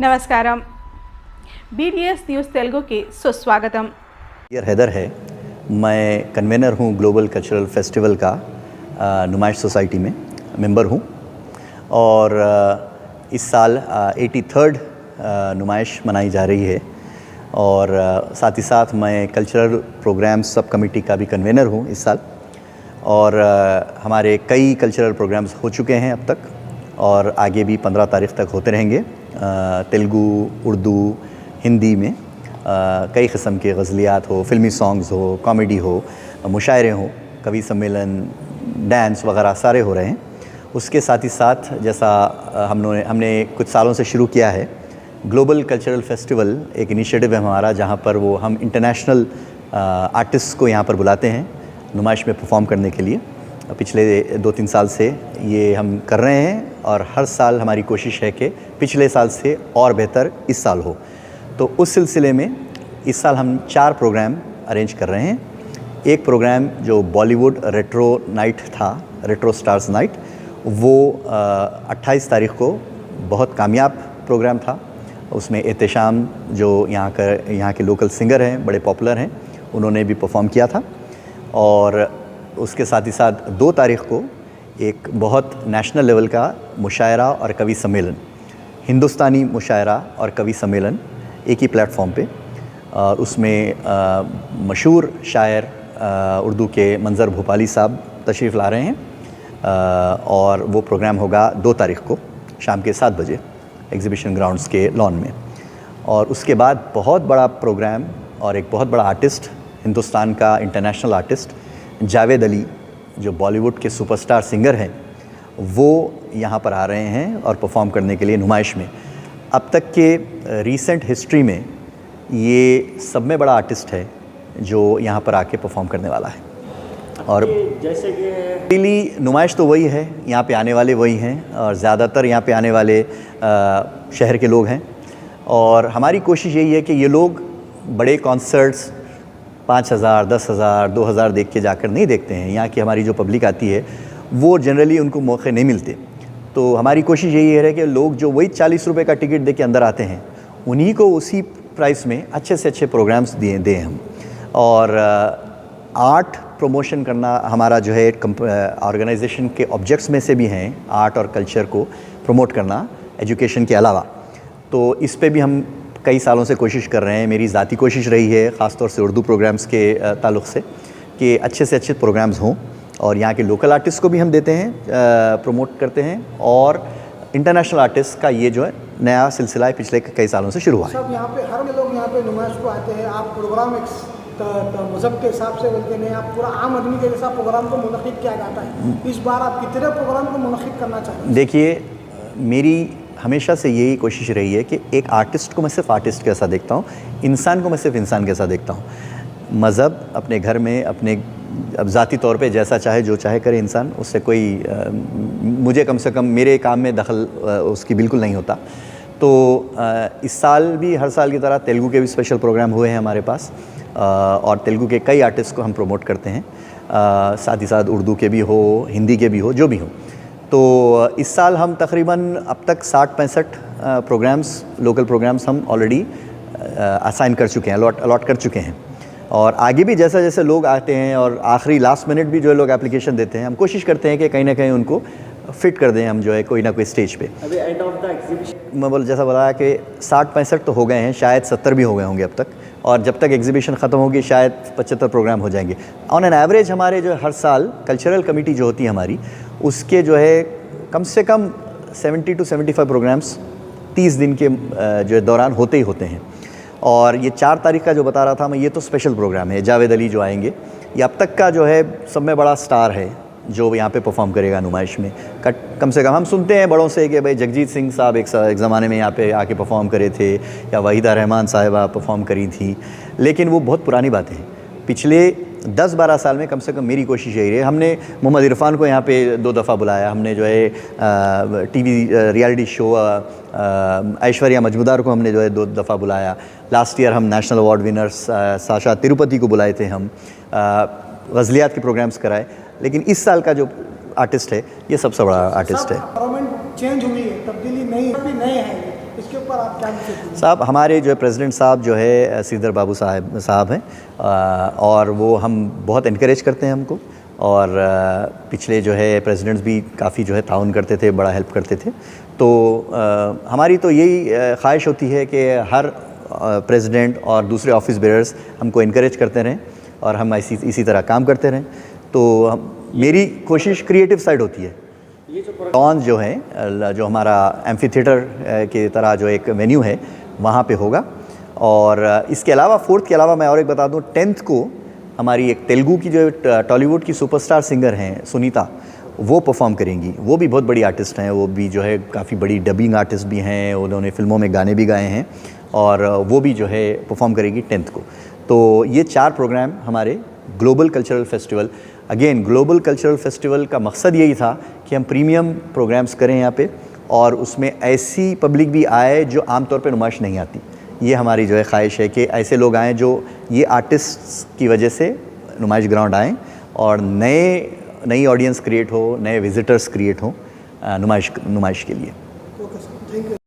నమస్కారం BDS news Telugu की सुस्वागतम। हैदर है, मैं कन्वेनर हूँ ग्लोबल कल्चरल फेस्टिवल का नुमाइश सोसाइटी में मेंबर हूँ और इस साल 83rd नुमाइश मनाई जा रही है और साथ ही साथ मैं कल्चरल प्रोग्राम्स सब कमेटी का भी कन्वेनर हूँ इस साल और हमारे कई कल्चरल प्रोग्राम्स हो चुके हैं अब तक और आगे भी 15 तारीख तक होते रहेंगे। तेलुगु, उर्दू, हिंदी में कई किस्म के गज़लियात हो, फिल्मी सॉन्ग्स हो, कॉमेडी हो, मुशायरे हो, कवि सम्मेलन, डांस वगैरह सारे हो रहे हैं। उसके साथ ही साथ जैसा हमने कुछ सालों से शुरू किया है ग्लोबल कल्चरल फेस्टिवल, एक इनिशिएटिव है हमारा जहाँ पर वो हम इंटरनेशनल आर्टिस्ट को यहाँ पर बुलाते हैं नुमाइश में परफॉर्म करने के लिए। पिछले 2-3 साल से ये हम कर रहे हैं और हर साल हमारी कोशिश है कि पिछले साल से और बेहतर इस साल हो। तो उस सिलसिले में इस साल हम 4 प्रोग्राम अरेंज कर रहे हैं। एक प्रोग्राम जो बॉलीवुड रेट्रो नाइट था, रेट्रो स्टार्स नाइट, वो 28 तारीख को बहुत कामयाब प्रोग्राम था। उसमें एहतशाम जो यहाँ के लोकल सिंगर हैं, बड़े पॉपुलर हैं, उन्होंने भी परफॉर्म किया था। और उसके साथ ही साथ 2 तारीख को एक बहुत नेशनल लेवल का मुशायरा और कवि सम्मेलन, हिंदुस्तानी मुशायरा और कवि सम्मेलन एक ही प्लेटफॉर्म पे, और उसमें मशहूर शायर उर्दू के मंज़र भोपाली साहब तशरीफ़ ला रहे हैं और वो प्रोग्राम होगा 2 तारीख को शाम के 7 बजे एग्ज़िबिशन ग्राउंड्स के लॉन में। और उसके बाद बहुत बड़ा प्रोग्राम और एक बहुत बड़ा आर्टिस्ट, हिंदुस्तान का इंटरनेशनल आर्टिस्ट जावेद अली, जो बॉलीवुड के सुपरस्टार सिंगर हैं, वो यहाँ पर आ रहे हैं और परफॉर्म करने के लिए नुमाइश में। अब तक के रीसेंट हिस्ट्री में ये सब में बड़ा आर्टिस्ट है जो यहाँ पर आके परफॉर्म करने वाला है। और जैसे कि दिल्ली नुमाइश तो वही है, यहाँ पे आने वाले वही हैं और ज़्यादातर यहाँ पे आने वाले शहर के लोग हैं। और हमारी कोशिश यही है कि ये लोग बड़े कॉन्सर्ट्स 5,000, 10,000, 2,000 देख के जाकर नहीं देखते हैं। यहाँ की हमारी जो पब्लिक आती है वो जनरली उनको मौके नहीं मिलते। तो हमारी कोशिश यही है कि लोग जो वही 40 रुपये का टिकट दे के अंदर आते हैं, उन्हीं को उसी प्राइस में अच्छे से अच्छे प्रोग्राम्स दें हम। और आर्ट प्रमोशन करना हमारा जो है ऑर्गेनाइजेशन के ऑब्जेक्ट्स में से भी हैं, आर्ट और कल्चर को प्रमोट करना एजुकेशन के अलावा। तो इस पे भी हम कई सालों से कोशिश कर रहे हैं। मेरी ज़ाती कोशिश रही है ख़ास तौर से उर्दू प्रोग्राम्स के ताल्लुक़ से कि अच्छे से अच्छे प्रोग्राम्स हों और यहाँ के लोकल आर्टिस्ट को भी हम देते हैं, प्रमोट करते हैं। और इंटरनेशनल आर्टिस्ट का ये जो है नया सिलसिला पिछले कई सालों से शुरू हुआ है। सब यहाँ पे हर लोग यहाँ पे नुमाइश को आते हैं। आप प्रोग्राम एक मज़हब के हिसाब से बोलते नहीं, आप पूरा आम आदमी के जैसा प्रोग्राम को मुनक़िद किया जाता है। इस बार आप कितने प्रोग्राम को मुनक़िद करना चाहते हैं? देखिए, मेरी हमेशा से यही कोशिश रही है कि एक आर्टिस्ट को मैं सिर्फ आर्टिस्ट कैसा देखता हूँ, इंसान को मैं सिर्फ इंसान कैसा देखता हूँ। मज़हब अपने घर में अपने अब ज़ाती तौर पे जैसा चाहे जो चाहे करे इंसान, उससे कोई मुझे कम से कम मेरे काम में दखल उसकी बिल्कुल नहीं होता। तो इस साल भी हर साल की तरह तेलुगु के भी स्पेशल प्रोग्राम हुए हैं हमारे पास और तेलुगु के कई आर्टिस्ट को हम प्रमोट करते हैं। साथ ही साथ उर्दू के भी हो, हिंदी के भी हो, जो भी हो। तो इस साल हम तकरीबन अब तक 60-65 प्रोग्राम्स, लोकल प्रोग्राम्स हम ऑलरेडी असाइन कर चुके हैं, अलॉट कर चुके हैं। और आगे भी जैसा जैसे लोग आते हैं और आखिरी लास्ट मिनट भी जो लोग एप्लीकेशन देते हैं, हम कोशिश करते हैं कि कहीं ना कहीं उनको फिट कर दें हम जो है कोई ना कोई स्टेज पे। अभी एंड ऑफ द एग्जीबिशन मैं जैसा बताया कि 60-65 तो हो गए हैं, शायद 70 भी हो गए होंगे अब तक। और जब तक एग्जीबिशन ख़त्म होगी शायद 75 प्रोग्राम हो जाएंगे। ऑन एन एवरेज हमारे जो हर साल कल्चरल कमेटी जो होती है हमारी, उसके जो है कम से कम 70 to 75 प्रोग्राम्स 30 दिन के जो दौरान होते ही होते हैं। और ये 4 तारीख का जो बता रहा था मैं, ये तो स्पेशल प्रोग्राम है। जावेद अली जो आएंगे, ये अब तक का जो है सब में बड़ा स्टार है जो यहाँ पे परफॉर्म करेगा नुमाइश में। कम से कम हम सुनते हैं बड़ों से कि भाई जगजीत सिंह साहब एक ज़माने में यहाँ पे आके परफॉर्म करे थे, या वहीदा रहमान साहिबा परफॉर्म करी थी, लेकिन वो बहुत पुरानी बातें हैं। पिछले 10-12 साल में कम से कम मेरी कोशिश यही रही। हमने मोहम्मद इरफान को यहाँ पे 2 दफ़ा बुलाया, हमने जो है TV reality show Aishwarya Majumdar को हमने जो है 2 दफ़ा बुलाया। लास्ट ईयर हम national award winners Sasha Tirupati को बुलाए थे, हम गज़लियात के प्रोग्राम्स कराए। लेकिन इस साल का जो आर्टिस्ट है ये सबसे बड़ा आर्टिस्ट है। गवर्नमेंट चेंज हुई है, तब्दीली नई है, इसके ऊपर आप क्या इनिशिएटिव? साहब हमारे जो है प्रेसिडेंट साहब जो है श्रीधर बाबू साहब हैं, और वो हम बहुत इनकरेज करते हैं हमको, और पिछले जो है प्रेसिडेंट्स भी काफ़ी जो है ताउन करते थे, बड़ा हेल्प करते थे। तो हमारी तो यही ख्वाहिश होती है कि हर प्रेसिडेंट और दूसरे ऑफिस बेयर्स हमको इनकरेज करते रहें और हम इसी तरह काम करते रहें। तो मेरी कोशिश क्रिएटिव साइड होती है। लॉन्च जो है, जो हमारा एम्फी थिएटर की तरह जो एक वेन्यू है वहाँ पे होगा। और इसके अलावा 4th के अलावा मैं और एक बता दूँ, 10th को हमारी एक तेलुगु की जो टॉलीवुड की सुपरस्टार सिंगर हैं सुनीता, वो परफॉर्म करेंगी। वो भी बहुत बड़ी आर्टिस्ट हैं, वो भी जो है काफ़ी बड़ी डबिंग आर्टिस्ट भी हैं, उन्होंने फिल्मों में गाने भी गाए हैं, और वो भी जो है परफॉर्म करेगी 10th को। तो ये 4 प्रोग्राम हमारे global cultural festival, again global cultural festival का मकसद यही था कि हम प्रीमियम प्रोग्राम्स करें यहाँ पे, और उसमें ऐसी पब्लिक भी आए जो आमतौर पे नुमाइश नहीं आती। ये हमारी जो है ख्वाहिश है कि ऐसे लोग आएँ जो ये आर्टिस्ट्स की वजह से नुमाइश ग्राउंड आएँ, और नई ऑडियंस क्रिएट हो, नए विजिटर्स क्रिएट हो नुमाइश के लिए। Okay sir, thank you.